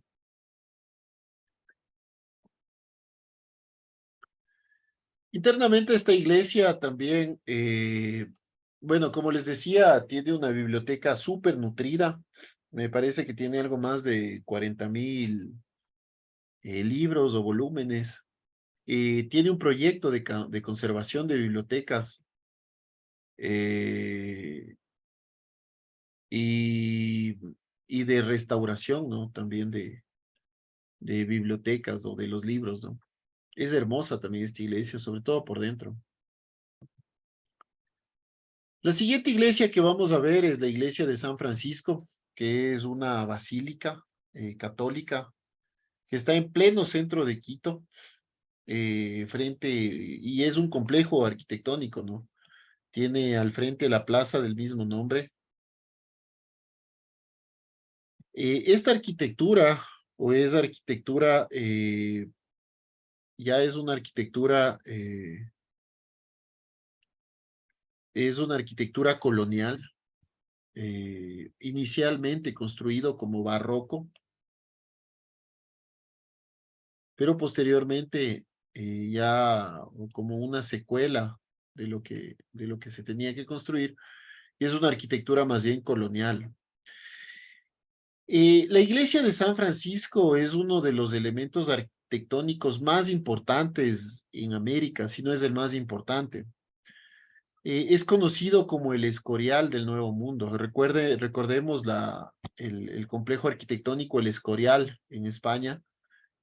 Internamente esta iglesia también, bueno, como les decía, tiene una biblioteca súper nutrida. Me parece que tiene algo más de 40.000 libros o volúmenes. Tiene un proyecto de conservación de bibliotecas eh, y, y de restauración, ¿no? También de bibliotecas o de los libros, ¿no? Es hermosa también esta iglesia, sobre todo por dentro. La siguiente iglesia que vamos a ver es la iglesia de San Francisco, que es una basílica católica que está en pleno centro de Quito, y es un complejo arquitectónico, ¿no? Tiene al frente la plaza del mismo nombre. Esta arquitectura, o es arquitectura, ya es una arquitectura colonial, inicialmente construido como barroco, pero posteriormente ya como una secuela de lo que se tenía que construir, y es una arquitectura más bien colonial. La iglesia de San Francisco es uno de los elementos arquitectónicos más importantes en América, si no es el más importante. Es conocido como el Escorial del Nuevo Mundo. Recordemos el complejo arquitectónico El Escorial en España.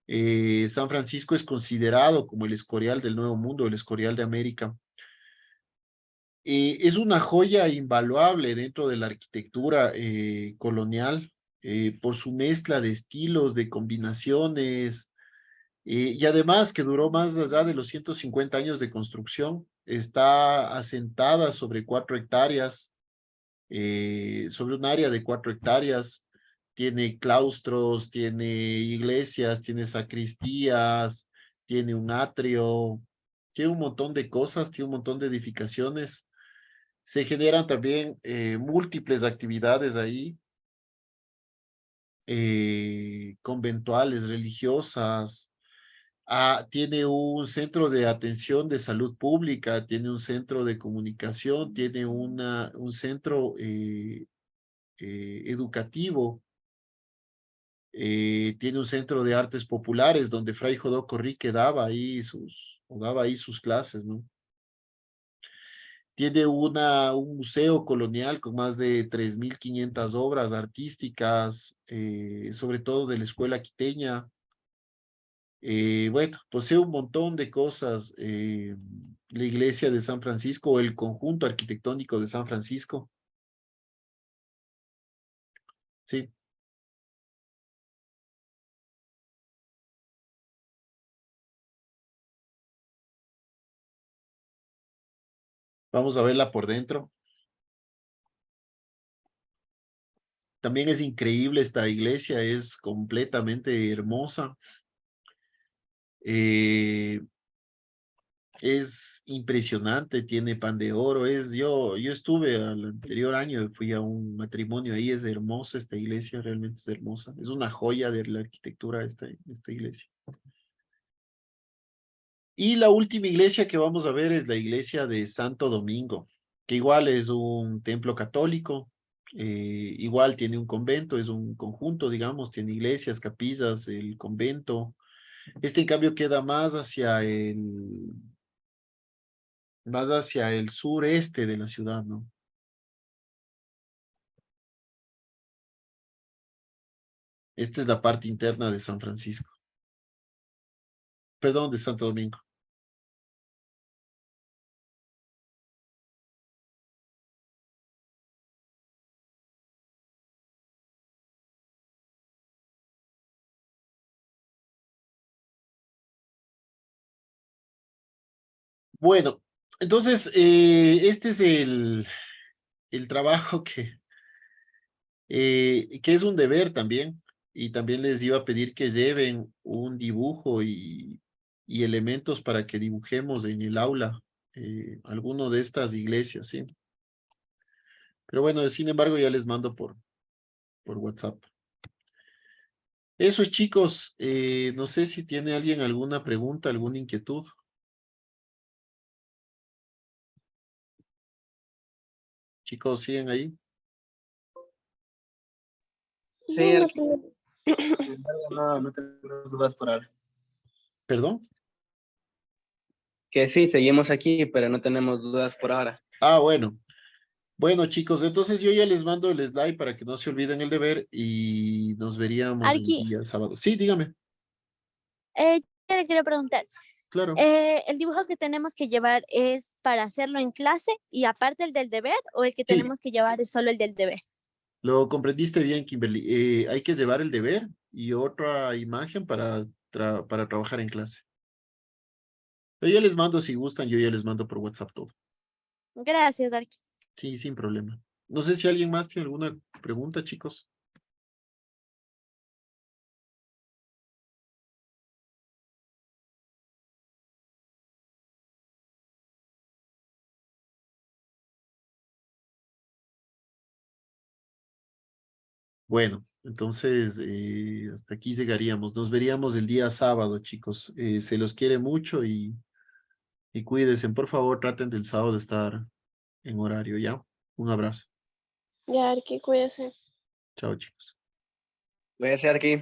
San Francisco es considerado como el Escorial del Nuevo Mundo, el Escorial de América. Es una joya invaluable dentro de la arquitectura colonial, por su mezcla de estilos, de combinaciones, y además que duró más allá de los 150 años de construcción. Está asentada sobre 4 hectáreas, sobre un área de 4 hectáreas. Tiene claustros, tiene iglesias, tiene sacristías, tiene un atrio, tiene un montón de cosas, tiene un montón de edificaciones. Se generan también múltiples actividades ahí, conventuales, religiosas. Tiene un centro de atención de salud pública, tiene un centro de comunicación, tiene un centro educativo, tiene un centro de artes populares donde Fray Jodó Corrique daba ahí sus clases, ¿no? Tiene un museo colonial con más de 3.500 obras artísticas, sobre todo de la escuela quiteña. Bueno, posee un montón de cosas, la iglesia de San Francisco, o el conjunto arquitectónico de San Francisco. Sí, vamos a verla por dentro. También es increíble esta iglesia, es completamente hermosa. Eh, es impresionante, tiene pan de oro. Yo estuve al anterior año, fui a un matrimonio ahí, es hermosa esta iglesia, realmente es hermosa. Es una joya de la arquitectura esta iglesia. Y la última iglesia que vamos a ver es la iglesia de Santo Domingo, que igual es un templo católico, igual tiene un convento, es un conjunto, digamos, tiene iglesias, capillas, el convento. Este, en cambio, queda más hacia el sureste de la ciudad, ¿no? Esta es la parte interna de San Francisco, perdón, de Santo Domingo. Bueno, entonces, este es el trabajo que es un deber también, y también les iba a pedir que lleven un dibujo y elementos para que dibujemos en el aula, alguno de estas iglesias, ¿sí? Pero bueno, sin embargo, ya les mando por WhatsApp. Eso, chicos, no sé si tiene alguien alguna pregunta, alguna inquietud. Chicos, ¿siguen ahí? Sí, No, no, Arqui, sin embargo, no tenemos dudas por ahora. ¿Perdón? Que sí, seguimos aquí, pero no tenemos dudas por ahora. Ah, bueno. Bueno, chicos, entonces yo ya les mando el slide para que no se olviden el deber y nos veríamos el Arqui, día sábado. Sí, dígame. yo le quiero preguntar, Claro. ¿el dibujo que tenemos que llevar es para hacerlo en clase y aparte el del deber o el que Sí, tenemos que llevar es solo el del deber? lo comprendiste bien, Kimberly. Hay que llevar el deber y otra imagen para trabajar en clase. Yo ya les mando, si gustan, yo ya les mando por WhatsApp todo. Gracias, Arqui. Sí, sin problema. No sé si alguien más tiene alguna pregunta, chicos. Bueno, entonces hasta aquí llegaríamos. Nos veríamos el día sábado, chicos. Se los quiere mucho y cuídense. Por favor, traten del sábado de estar en horario, ¿ya? Un abrazo. ya, Arqui, cuídese. Chao, chicos. Voy a hacer aquí.